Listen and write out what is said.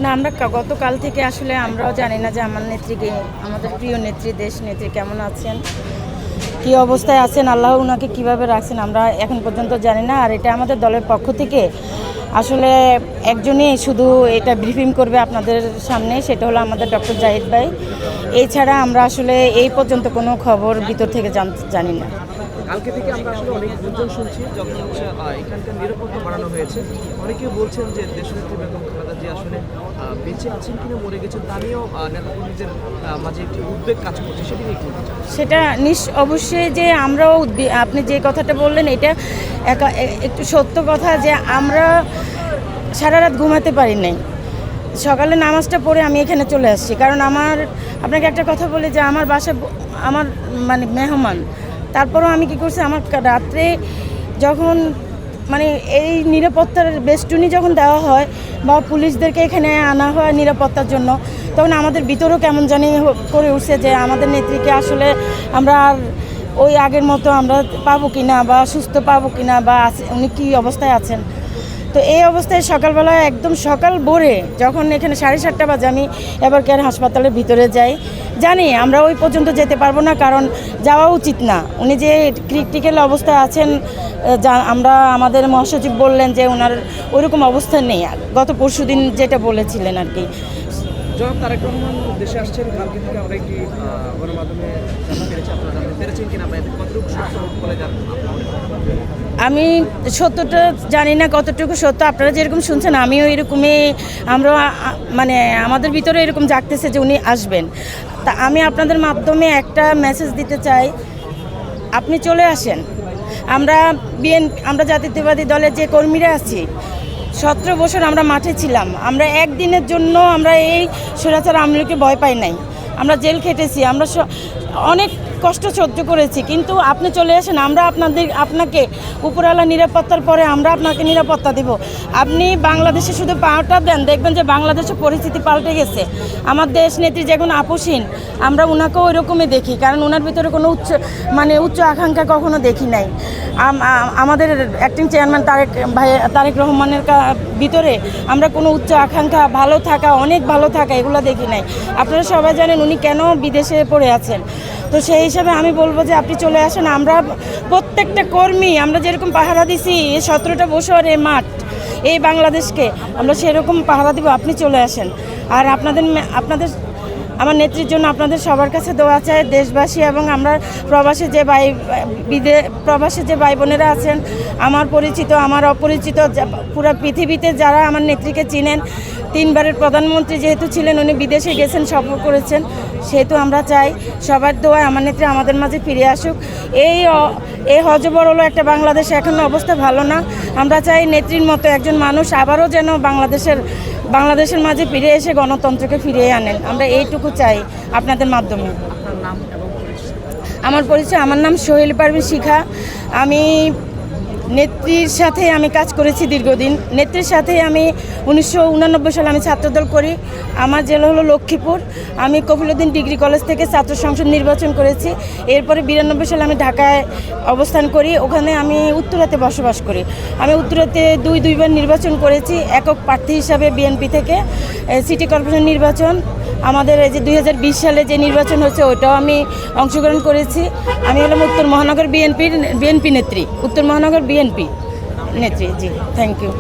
না, আমরা গতকাল থেকে আসলে আমরাও জানি না যে আমার নেত্রীকে, আমাদের প্রিয় নেত্রী, দেশ নেত্রী কেমন আছেন, কী অবস্থায় আছেন, আল্লাহ ওনাকে কীভাবে রাখছেন আমরা এখন পর্যন্ত জানি না। আর এটা আমাদের দলের পক্ষ থেকে আসলে একজনই শুধু এটা ব্রিফিং করবে আপনাদের সামনে, সেটা হলো আমাদের ডক্টর জাহিদ ভাই। এছাড়া আমরা আসলে এই পর্যন্ত কোনো খবর ভিতর থেকে জানি না। কালকে থেকে আমরা আসলে অনেক গুঞ্জন শুনছি যখন এখানকার নিরাপত্তা বাড়ানো হয়েছে। অনেকে বলছেন যে দেশনেত্রী বেগম খালেদা জিয়া আসলে বেঁচে আছেন কিনা মরে গেছেন তা নিয়েও নেতাকর্মীদের মাঝে একটি উদ্বেগ কাজ করছে, সেটি নিয়ে কি? সেটা অবশ্যই যে আমরাও আপনি যে কথাটা বললেন এটা একটু সত্য কথা যে আমরা সারা রাত ঘুমাতে পারি নাই। সকালে নামাজটা পড়ে আমি এখানে চলে আসছি, কারণ আপনাকে একটা কথা বলি যে আমার বাসা আমার মানে মেহমান। তারপরেও আমি কি করছি, আমার রাত্রে যখন মানে এই নিরাপত্তার বেষ্টনী যখন দেওয়া হয় বা পুলিশদেরকে এখানে আনা হয় নিরাপত্তার জন্য, তখন আমাদের ভিতরেও কেমন জানি করে উঠছে যে আমাদের নেত্রীকে আসলে আমরা আর ওই আগের মতো আমরা পাবো কিনা বা সুস্থ পাবো কিনা বা উনি কী অবস্থায় আছেন। তো এই অবস্থায় সকালবেলায় একদম সকাল ভোরে যখন এখানে 7:30 বাজে আমি এবার কেয়ার হাসপাতালের ভিতরে যাই, জানি আমরা ওই পর্যন্ত যেতে পারবো না, কারণ যাওয়া উচিত না। উনি যে ক্রিটিক্যাল অবস্থায় আছেন, আমরা আমাদের মহাসচিব বললেন যে ওনার ওইরকম অবস্থা নেই, গত পরশুদিন যেটা বলেছিলেন আর কি। জনাব তারেক রহমান দেশে আসছেন, কালকে থেকে আমরা একটি গণমাধ্যমে জানতে পেরেছি, আপনারা জানতে পেরেছেন কিনা বা কতটুকু সত্য বলে জানেন? আমি সত্যটা জানি না কতটুকু সত্য, আপনারা যেরকম শুনছেন আমিও এরকমই, আমরা মানে আমাদের ভিতরে এরকম জাগতেছে যে উনি আসবেন। তা আমি আপনাদের মাধ্যমে একটা মেসেজ দিতে চাই, আপনি চলে আসেন। আমরা জাতীয়তাবাদী দলের যে কর্মীরা আছি 17 বছর আমরা মাঠে ছিলাম, আমরা একদিনের জন্য আমরা এই স্বৈরাচার আমলকে ভয় পাই নাই। আমরা জেল খেটেছি, আমরা অনেক কষ্ট সহ্য করেছি, কিন্তু আপনি চলে আসেন, আমরা আপনাকে উপরওয়ালা নিরাপত্তার পরে আমরা আপনাকে নিরাপত্তা দেব। আপনি বাংলাদেশে শুধু পাওয়াটা দেন, দেখবেন যে বাংলাদেশের পরিস্থিতি পাল্টে গেছে। আমার দেশ নেত্রী যেমন আপুসীন, আমরা ওনাকেও ওই রকমই দেখি, কারণ ওনার ভিতরে কোনো উচ্চ আকাঙ্ক্ষা কখনো দেখি নাই। আমাদের অ্যাক্টিং চেয়ারম্যান তারেক রহমানের ভিতরে আমরা কোনো উচ্চ আকাঙ্ক্ষা, ভালো থাকা, অনেক ভালো থাকা এগুলো দেখি নাই। আপনারা সবাই জানেন উনি কেন বিদেশে পড়ে আছেন। তো সেই হিসাবে আমি বলবো যে আপনি চলে আসেন। আমরা প্রত্যেকটা কর্মী আমরা যেরকম পাহারা দিছি 17টা বছর এই মাঠ, এই বাংলাদেশকে আমরা সেরকম পাহারা দিব, আপনি চলে আসেন। আর আমার নেত্রীর জন্য আপনাদের সবার কাছে দোয়া চাই, দেশবাসী এবং আমরা প্রবাসী যে ভাই বোনেরা আছেন, আমার পরিচিত আমার অপরিচিত পুরো পৃথিবীতে যারা আমার নেত্রীকে চিনেন। 3 বারের প্রধানমন্ত্রী যেহেতু ছিলেন, উনি বিদেশে গেছেন, সফর করেছেন, সেহেতু আমরা চাই সবার দোয়ায় আমার নেত্রী আমাদের মাঝে ফিরে আসুক। এই হজবর হলো একটা বাংলাদেশ এখনও অবস্থা ভালো না। আমরা চাই নেত্রীর মতো একজন মানুষ আবারও যেন বাংলাদেশের মাঝে ফিরে এসে গণতন্ত্রকে ফিরিয়ে আনেন। আমরা এইটুকু চাই আপনাদের মাধ্যমে। আমার নাম সোহেল পারভিন শিখা। আমি নেত্রীর সাথে আমি কাজ করেছি দীর্ঘদিন। নেত্রীর সাথে আমি 1989 সালে আমি ছাত্রদল করি। আমার জেলা হলো লক্ষ্মীপুর। আমি কফিলউদ্দিন ডিগ্রি কলেজ থেকে ছাত্র সংসদ নির্বাচন করেছি। এরপরে 92 সালে আমি ঢাকায় অবস্থান করি, ওখানে আমি উত্তরাতে বসবাস করি। আমি উত্তরাতে দুইবার নির্বাচন করেছি একক প্রার্থী হিসাবে বিএনপি থেকে। সিটি কর্পোরেশন নির্বাচন আমাদের এই যে 2020 সালে যে নির্বাচন হয়েছে ওটাও আমি অংশগ্রহণ করেছি। আমি হলাম উত্তর মহানগর বিএনপি নেত্রী, উত্তর মহানগর বিএনপি নেত্রী। জি, থ্যাংক ইউ।